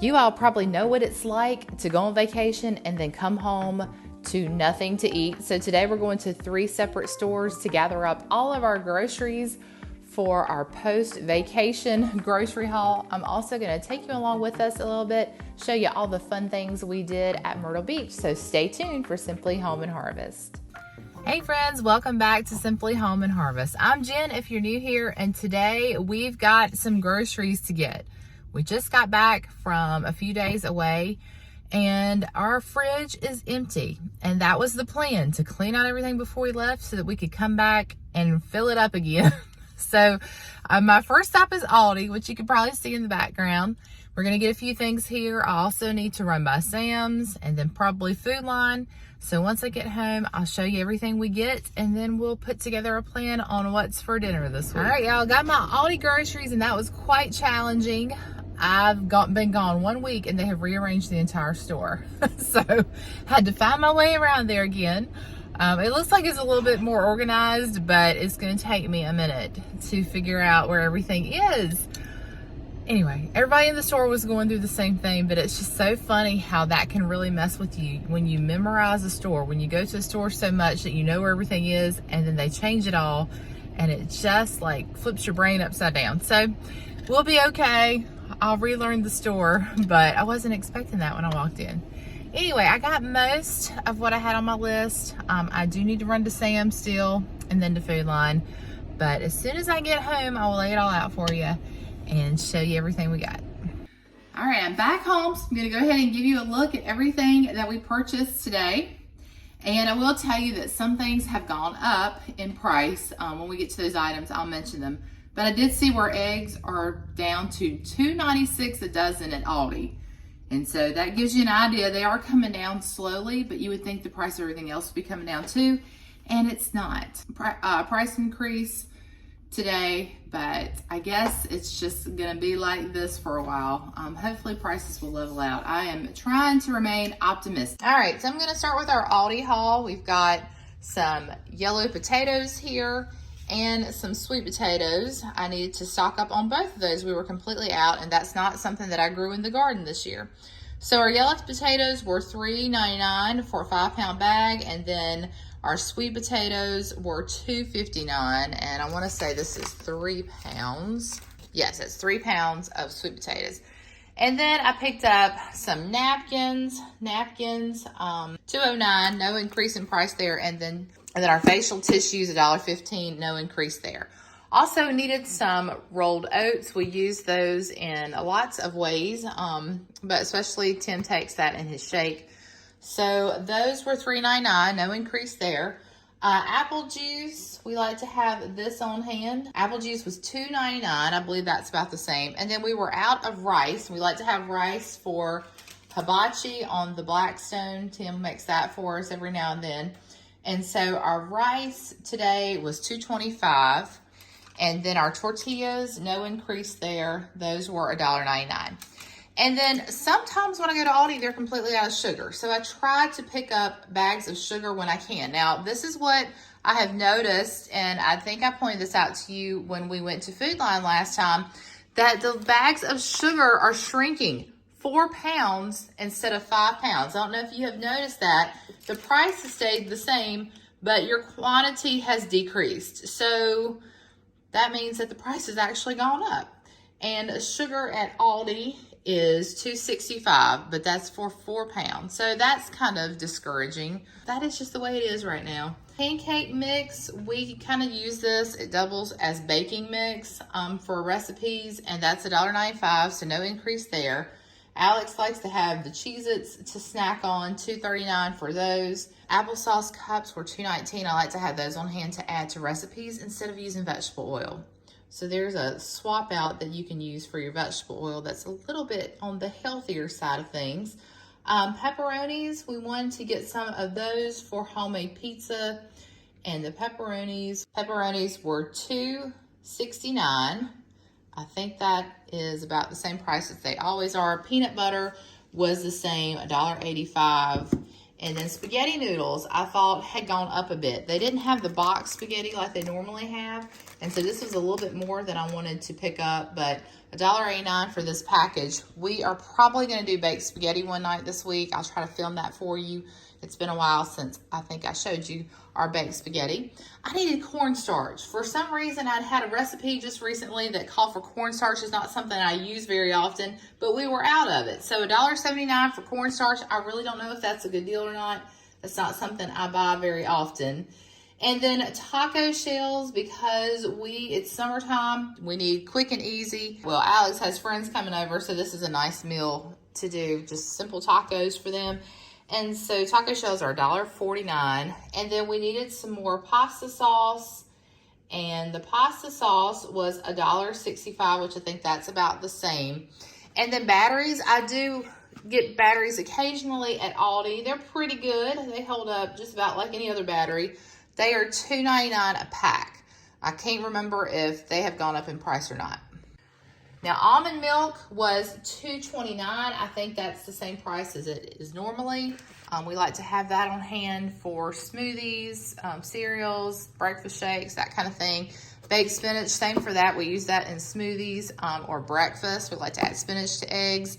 You all probably know what it's like to go on vacation and then come home to nothing to eat. So today we're going to 3 separate stores to gather up all of our groceries for our post-vacation grocery haul. I'm also going to take you along with us a little bit, show you all the fun things we did at Myrtle Beach. So stay tuned for Simply Home and Harvest. Hey friends, welcome back to Simply Home and Harvest. I'm Jen if you're new here, and today we've got some groceries to get. We just got back from a few days away and our fridge is empty, and that was the plan, to clean out everything before we left so that we could come back and fill it up again. So my first stop is Aldi, which you can probably see in the background. We're going to get a few things here. I also need to run by Sam's and then probably Food Line. So once I get home, I'll show you everything we get, and then we'll put together a plan on what's for dinner this week. All right, y'all, got my Aldi groceries, and that was quite challenging. I've been gone 1 week, and they have rearranged the entire store. So had to find my way around there again. It looks like it's a little bit more organized, but it's going to take me a minute to figure out where everything is. Anyway, everybody in the store was going through the same thing, but it's just so funny how that can really mess with you when you memorize a store, when you go to a store so much that you know where everything is, and then they change it all, and it just like flips your brain upside down. So we'll be okay. I'll relearn the store, but I wasn't expecting that when I walked in. Anyway, I got most of what I had on my list. I do need to run to Sam's still, and then to Food Line, but as soon as I get home, I will lay it all out for you and show you everything we got. All right, I'm back home, so I'm gonna go ahead and give you a look at everything that we purchased today. And I will tell you that some things have gone up in price. When we get to those items, I'll mention them. But I did see where eggs are down to $2.96 a dozen at Aldi. And so that gives you an idea. They are coming down slowly, but you would think the price of everything else would be coming down too. And it's not. Price increase today, but I guess it's just gonna be like this for a while. Hopefully prices will level out. I am trying to remain optimistic. All right, so I'm gonna start with our Aldi haul. We've got some yellow potatoes here and some sweet potatoes. I needed to stock up on both of those. We were completely out, and that's not something that I grew in the garden this year. So our yellow potatoes were $3.99 for a 5-pound bag, and then our sweet potatoes were $2.59, and I want to say this is 3 pounds. Yes, it's 3 pounds of sweet potatoes. And then I picked up some napkins, $2.09, no increase in price there, and then our facial tissues, $1.15, no increase there. Also needed some rolled oats. We use those in lots of ways, but especially Tim takes that in his shake. So those were $3.99, no increase there. Apple juice, we like to have this on hand. Apple juice was $2.99. I believe that's about the same. And then we were out of rice. We like to have rice for hibachi on the Blackstone. Tim makes that for us every now and then. And so our rice today was $2.25. And then our tortillas, no increase there. Those were $1.99. And then sometimes when I go to Aldi, they're completely out of sugar. So I try to pick up bags of sugar when I can. Now, this is what I have noticed, and I think I pointed this out to you when we went to Food Line last time, that the bags of sugar are shrinking. 4 pounds instead of 5 pounds. I don't know if you have noticed that. The price has stayed the same, but your quantity has decreased. So that means that the price has actually gone up. And sugar at Aldi is $2.65, but that's for 4 pounds. So that's kind of discouraging. That is just the way it is right now. Pancake mix, we kind of use this. It doubles as baking mix for recipes, and that's $1.95, so no increase there. Alex likes to have the Cheez-Its to snack on, $2.39 for those. Applesauce cups were $2.19. I like to have those on hand to add to recipes instead of using vegetable oil. So there's a swap out that you can use for your vegetable oil that's a little bit on the healthier side of things. Pepperonis, we wanted to get some of those for homemade pizza. And the pepperonis were $2.69. I think that is about the same price as they always are. Peanut butter was the same, $1.85. And then spaghetti noodles, I thought had gone up a bit. They didn't have the box spaghetti like they normally have. And so this was a little bit more than I wanted to pick up, but $1.89 for this package. We are probably going to do baked spaghetti one night this week. I'll try to film that for you. It's been a while since I think I showed you our baked spaghetti. I needed cornstarch. For some reason, I'd had a recipe just recently that called for cornstarch. It's not something I use very often, but we were out of it. So $1.79 for cornstarch. I really don't know if that's a good deal or not. That's not something I buy very often. And then taco shells, because it's summertime, we need quick and easy. Well, Alex has friends coming over, so this is a nice meal to do, just simple tacos for them. And so taco shells are $1.49. And then we needed some more pasta sauce, and the pasta sauce was $1.65, which I think that's about the same. And then batteries, I do get batteries occasionally at Aldi. They're pretty good. They hold up just about like any other battery. They are $2.99 a pack. I can't remember if they have gone up in price or not. Now, almond milk was $2.29. I think that's the same price as it is normally. We like to have that on hand for smoothies, cereals, breakfast shakes, that kind of thing. Baked spinach, same for that. We use that in smoothies or breakfast. We like to add spinach to eggs.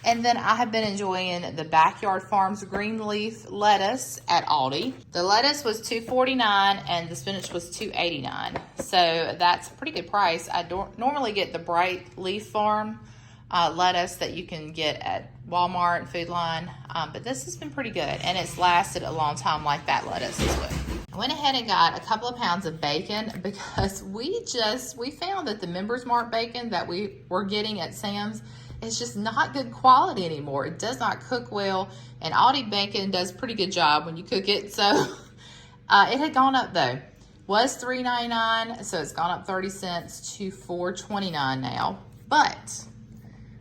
And then I have been enjoying the Backyard Farms green leaf lettuce at Aldi. The lettuce was $2.49 and the spinach was $2.89. So that's a pretty good price. I don't normally get the Bright Leaf Farm lettuce that you can get at Walmart and Food Line. But this has been pretty good, and it's lasted a long time like that lettuce as well. I went ahead and got a couple of pounds of bacon because we found that the Members Mark bacon that we were getting at Sam's is just not good quality anymore. It does not cook well, and Aldi bacon does a pretty good job when you cook it. So it had gone up though. Was $3.99, so it's gone up 30 cents to $4.29 now. But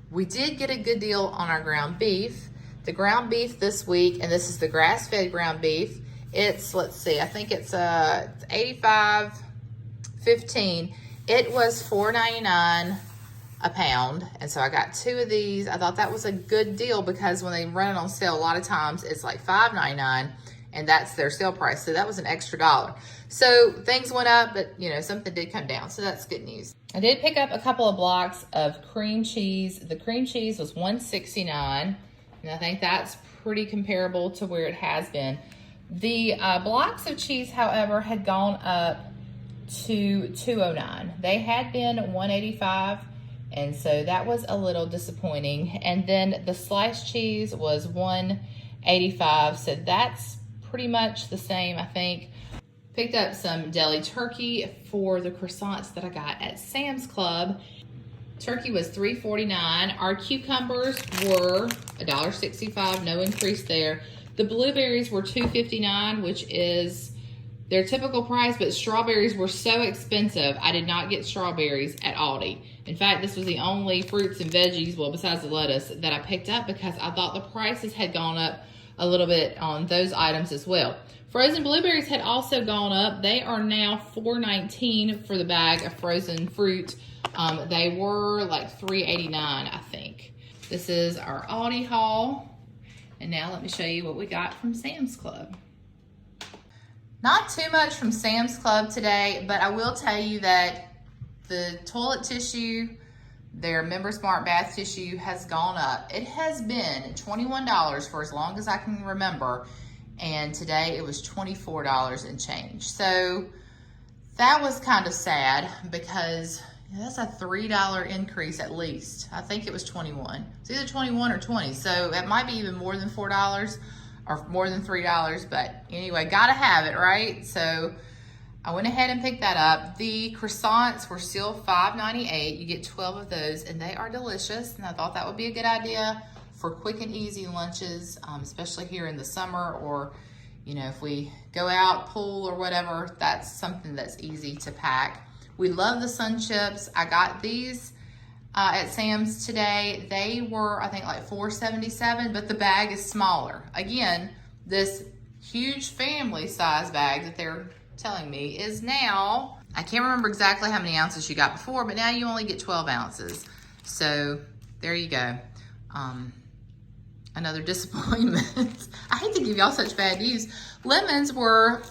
we did get a good deal on our ground beef. The ground beef this week, and this is the grass-fed ground beef. It's, let's see, I think it's 85.15. It was $4.99 a pound, and so I got 2 of these. I thought that was a good deal because when they run it on sale, a lot of times it's like $5.99, and that's their sale price. So that was an extra $1. So things went up, but you know, something did come down, so that's good news. I did pick up a couple of blocks of cream cheese. The cream cheese was $1.69, and I think that's pretty comparable to where it has been. The blocks of cheese, however, had gone up to $2.09. They had been $1.85, and so that was a little disappointing. And then the sliced cheese was $1.85, so that's pretty much the same, I think. Picked up some deli turkey for the croissants that I got at Sam's Club. Turkey was $3.49. Our cucumbers were $1.65, no increase there. The blueberries were $2.59, which is their typical price, but strawberries were so expensive, I did not get strawberries at Aldi. In fact, this was the only fruits and veggies, well, besides the lettuce, that I picked up because I thought the prices had gone up a little bit on those items as well. Frozen blueberries had also gone up. They are now $4.19 for the bag of frozen fruit. They were like $3.89, I think. This is our Aldi haul. And now let me show you what we got from Sam's Club. Not too much from Sam's Club today, but I will tell you that the toilet tissue, their Members Mark bath tissue, has gone up. It has been $21 for as long as I can remember, and today it was $24 and change. So that was kind of sad because that's a $3 increase at least. I think it was 21. It's either 21 or 20, so it might be even more than $4 or more than $3, but anyway, gotta have it, right? So I went ahead and picked that up. The croissants were still $5.98. You get 12 of those, and they are delicious, and I thought that would be a good idea for quick and easy lunches, especially here in the summer, or you know, if we go out, pool or whatever, that's something that's easy to pack. We love the Sun Chips. I got these at Sam's today. They were, I think, like $4.77, but the bag is smaller. Again, this huge family size bag that they're telling me is now, I can't remember exactly how many ounces you got before, but now you only get 12 ounces. So there you go. Another disappointment. I hate to give y'all such bad news. Lemons were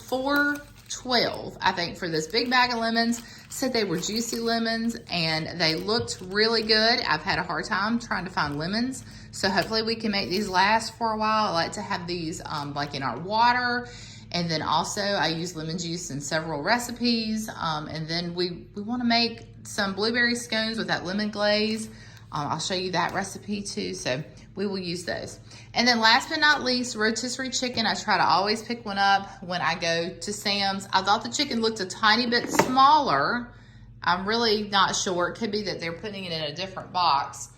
$12, I think, for this big bag of lemons. Said they were juicy lemons and they looked really good. I've had a hard time trying to find lemons, so hopefully we can make these last for a while. I like to have these like in our water, and then also I use lemon juice in several recipes. And then we want to make some blueberry scones with that lemon glaze. I'll show you that recipe too, so we will use those. And then last but not least, rotisserie chicken. I try to always pick one up when I go to Sam's. I thought the chicken looked a tiny bit smaller. I'm really not sure. It could be that they're putting it in a different box.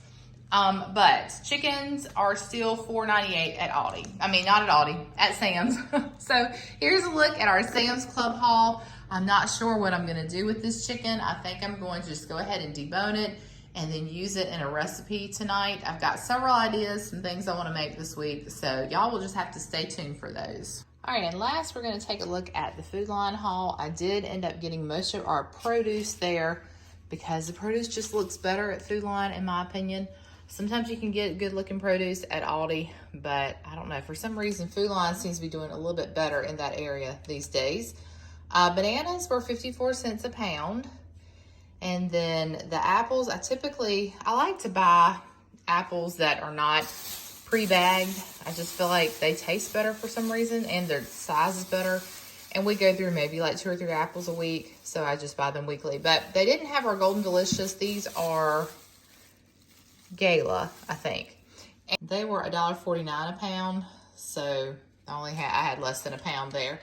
But chickens are still $4.98 at Aldi. I mean, not at Aldi, at Sam's. So here's a look at our Sam's Club haul. I'm not sure what I'm gonna do with this chicken. I think I'm going to just go ahead and debone it and then use it in a recipe tonight. I've got several ideas, some things I wanna make this week, so y'all will just have to stay tuned for those. All right, and last we're gonna take a look at the Food Line haul. I did end up getting most of our produce there because the produce just looks better at Food Line, in my opinion. Sometimes you can get good looking produce at Aldi, but I don't know, for some reason Food Line seems to be doing a little bit better in that area these days. Bananas were 54 cents a pound. And then the apples, I like to buy apples that are not pre-bagged. I just feel like they taste better for some reason and their size is better. And we go through maybe like 2 or 3 apples a week, so I just buy them weekly. But they didn't have our Golden Delicious. These are Gala, I think. And they were $1.49 a pound, so I had less than a pound there.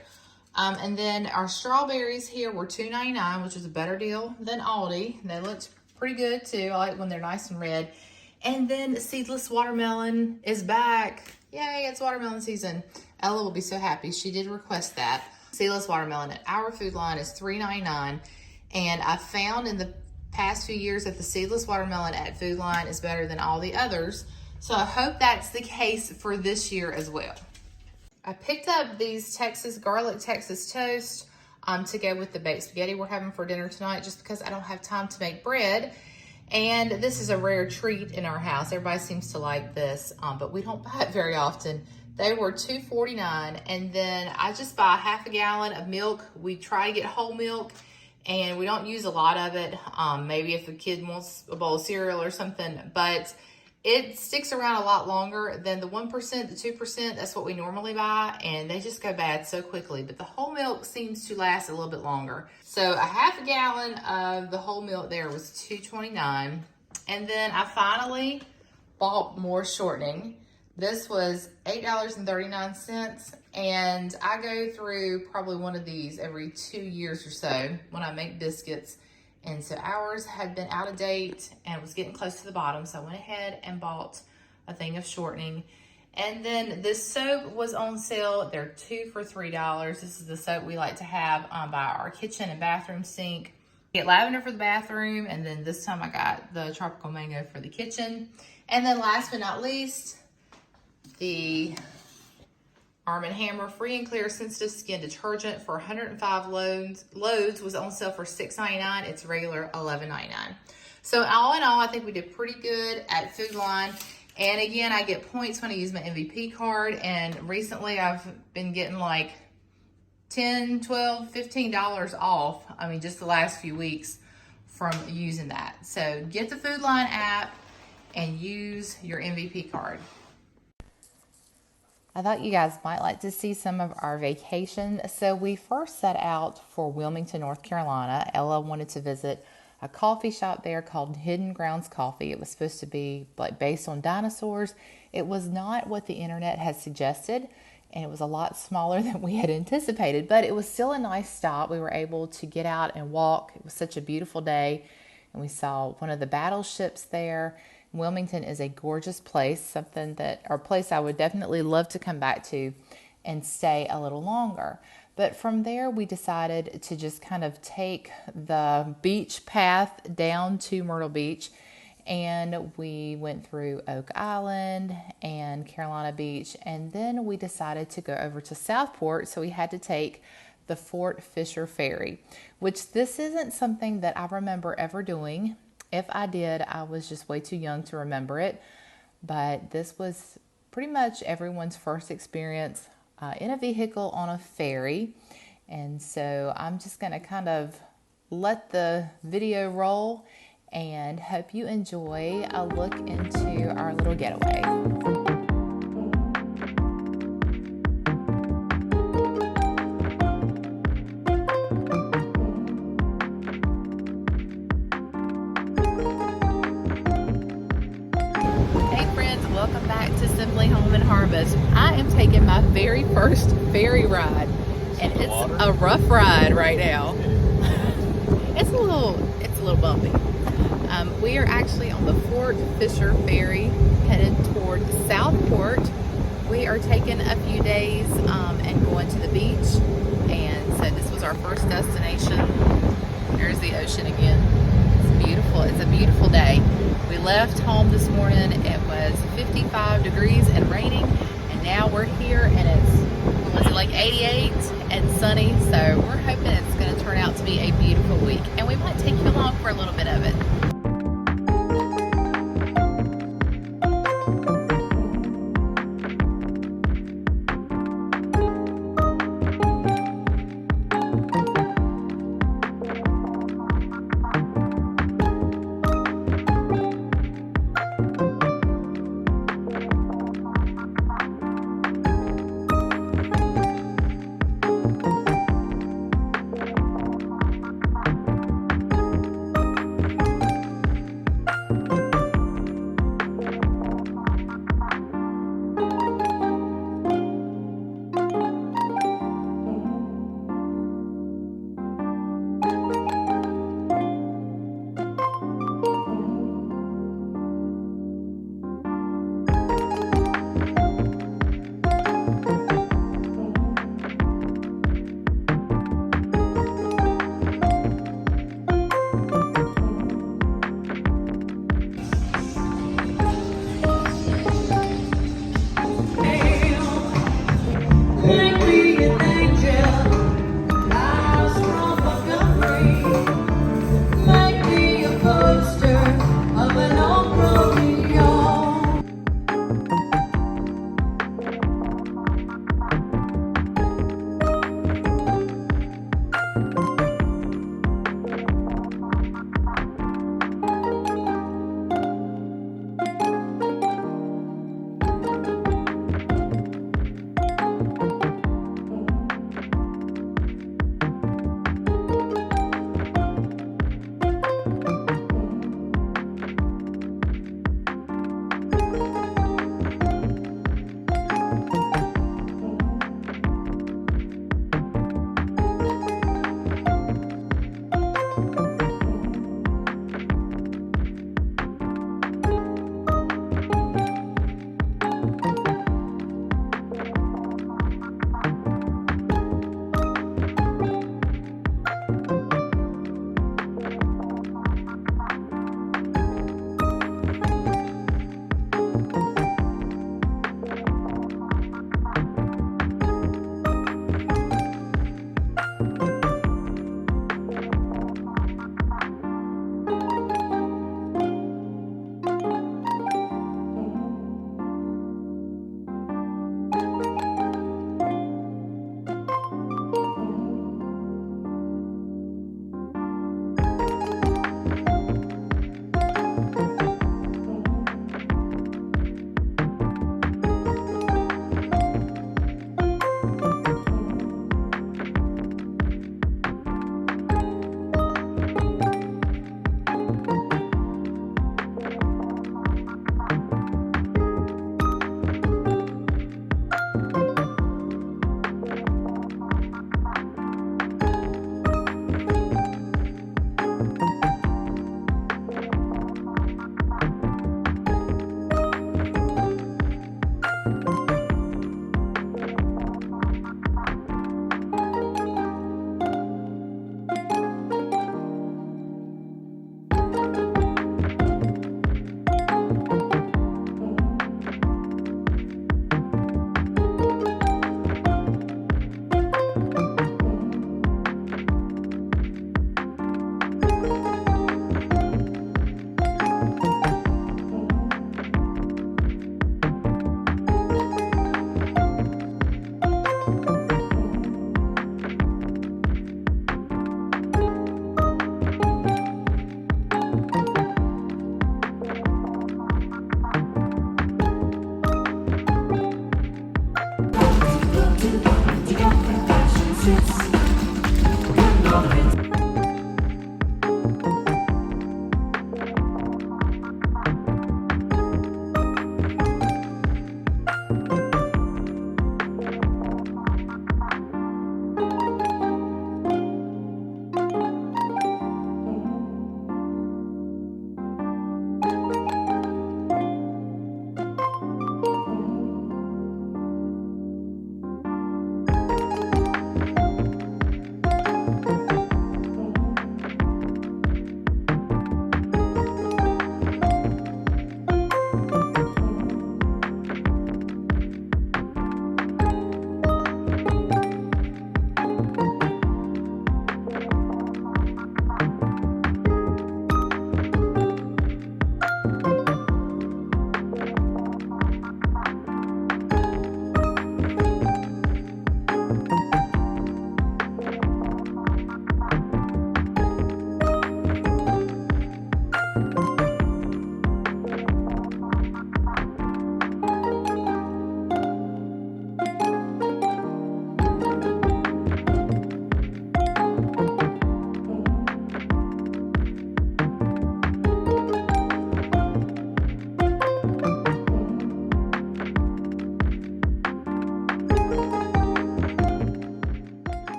And then our strawberries here were $2.99, which was a better deal than Aldi. They looked pretty good too. I like when they're nice and red. And then the seedless watermelon is back. Yay, it's watermelon season. Ella will be so happy. She did request that. Seedless watermelon at our Food Line is $3.99. And I found in the past few years that the seedless watermelon at Food Line is better than all the others. So I hope that's the case for this year as well. I picked up these garlic Texas toast to go with the baked spaghetti we're having for dinner tonight, just because I don't have time to make bread. And this is a rare treat in our house. Everybody seems to like this, but we don't buy it very often. They were $2.49, and then I just buy half a gallon of milk. We try to get whole milk, and we don't use a lot of it. Maybe if a kid wants a bowl of cereal or something, but it sticks around a lot longer than the 1%, the 2%. That's what we normally buy, and they just go bad so quickly. But the whole milk seems to last a little bit longer. So a half a gallon of the whole milk there was $2.29. And then I finally bought more shortening. This was $8.39, and I go through probably one of these every 2 years or so when I make biscuits. And so ours had been out of date and was getting close to the bottom. So I went ahead and bought a thing of shortening. And then this soap was on sale. They're 2 for $3. This is the soap we like to have by our kitchen and bathroom sink. Get lavender for the bathroom. And then this time I got the tropical mango for the kitchen. And then last but not least, the Arm & Hammer Free and Clear Sensitive Skin Detergent for 105 loads was on sale for $6.99. It's regular $11.99. So all in all, I think we did pretty good at Food Line. And again, I get points when I use my MVP card. And recently I've been getting like $10, $12, $15 off. I mean, just the last few weeks from using that. So get the Food Line app and use your MVP card. I thought you guys might like to see some of our vacation. So we first set out for Wilmington, North Carolina. Ella wanted to visit a coffee shop there called Hidden Grounds Coffee. It was supposed to be like based on dinosaurs. It was not what the internet had suggested, and it was a lot smaller than we had anticipated, but it was still a nice stop. We were able to get out and walk. It was such a beautiful day, and we saw one of the battleships there. Wilmington is a gorgeous place, a place I would definitely love to come back to and stay a little longer. But from there, we decided to just kind of take the beach path down to Myrtle Beach, and we went through Oak Island and Carolina Beach, and then we decided to go over to Southport, so we had to take the Fort Fisher Ferry, which this isn't something that I remember ever doing. If I did, I was just way too young to remember it, but this was pretty much everyone's first experience in a vehicle on a ferry. And so I'm just going to kind of let the video roll and hope you enjoy a look into our little getaway. Welcome back to Simply Home and Harvest. I am taking my very first ferry ride, and it's a rough ride right now. It's a little bumpy. We are actually on the Fort Fisher ferry headed toward Southport. We are taking a few days and going to the beach, and so this was our first destination. There's the ocean again. It's beautiful. It's a beautiful day. We left home this morning, it was 55 degrees and raining, and now we're here and it's like 88 and sunny, so we're hoping it's going to turn out to be a beautiful week, and we might take you along for a little bit of it.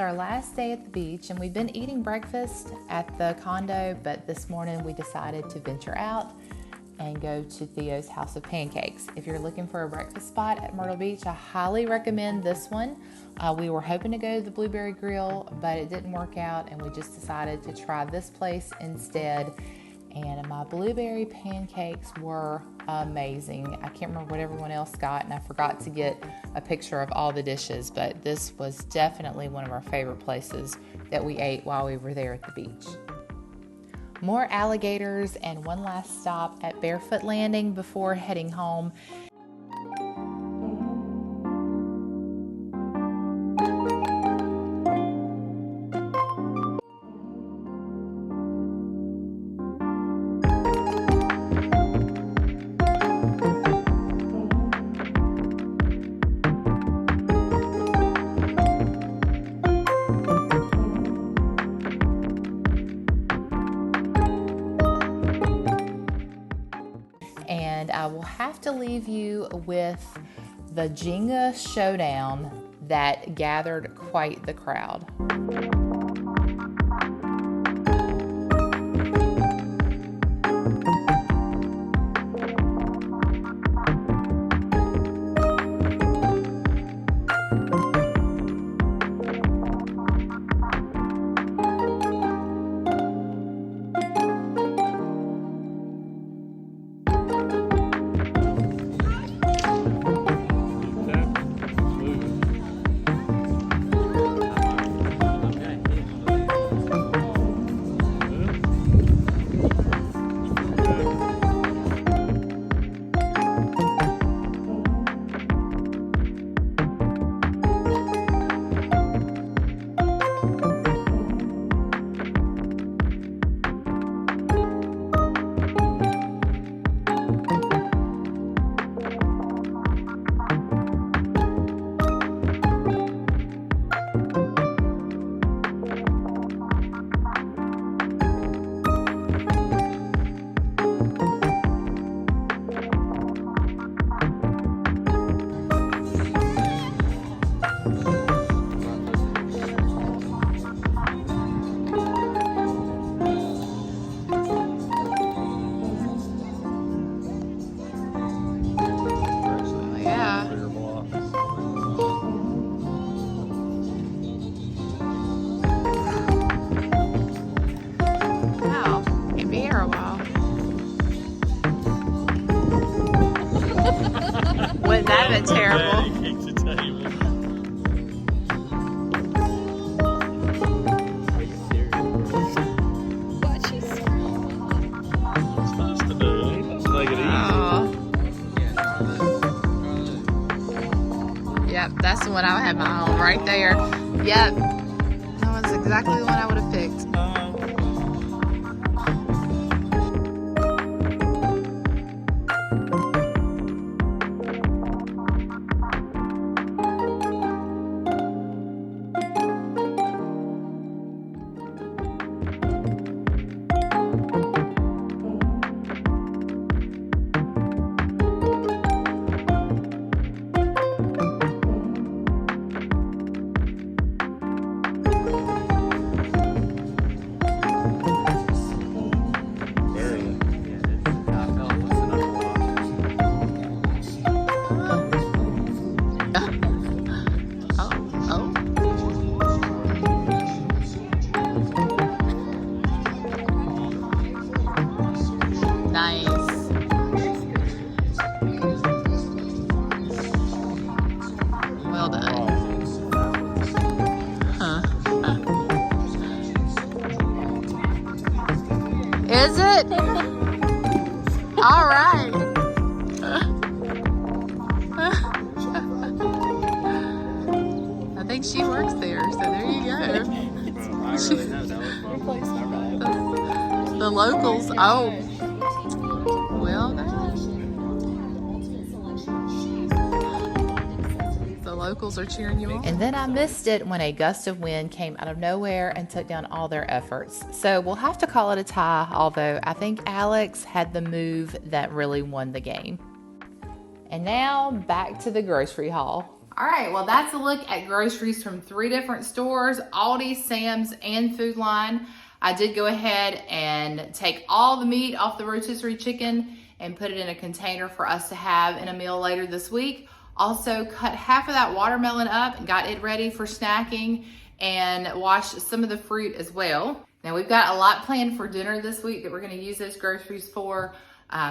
our last day at the beach, and we've been eating breakfast at the condo, but this morning we decided to venture out and go to Theo's House of Pancakes. If you're looking for a breakfast spot at Myrtle Beach, I highly recommend this one. We were hoping to go to the Blueberry Grill, but it didn't work out, and we just decided to try this place instead. And my blueberry pancakes were amazing. I can't remember what everyone else got, and I forgot to get a picture of all the dishes, but this was definitely one of our favorite places that we ate while we were there at the beach. More alligators and one last stop at Barefoot Landing before heading home. And I will have to leave you with the Jenga showdown that gathered quite the crowd. Wasn't that terrible? Yep, that's the one I would have my own right there. Yep, that one's exactly the one I would have picked. Is it? All right. I think she works there, so there you go. I really know that was The locals. Oh. Well done. The locals are cheering you on. And then I missed it when a gust of wind came out of nowhere and took down all their efforts. So we'll have to call it a tie, although I think Alex had the move that really won the game. And now back to the grocery haul. All right, well, that's a look at groceries from 3 different stores, Aldi, Sam's, and Food Line. I did go ahead and take all the meat off the rotisserie chicken and put it in a container for us to have in a meal later this week. Also cut half of that watermelon up and got it ready for snacking, and washed some of the fruit as well. Now we've got a lot planned for dinner this week that we're gonna use those groceries for.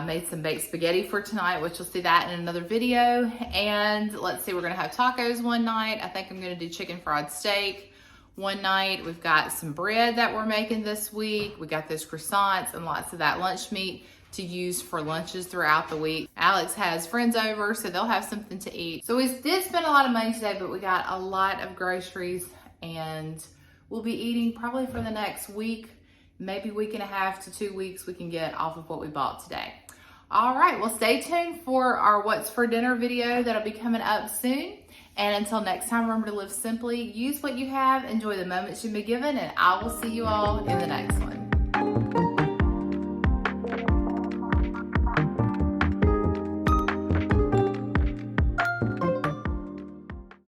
Made some baked spaghetti for tonight, which you'll see that in another video. And let's see, we're gonna have tacos one night. I think I'm gonna do chicken fried steak one night. We've got some bread that we're making this week. We got those croissants and lots of that lunch meat to use for lunches throughout the week. Alex has friends over, so they'll have something to eat. So we did spend a lot of money today, but we got a lot of groceries, and we'll be eating probably for the next week, maybe week and a half to 2 weeks we can get off of what we bought today. All right, well, stay tuned for our What's for Dinner video that'll be coming up soon. And until next time, remember to live simply, use what you have, enjoy the moments you've been given, and I will see you all in the next one.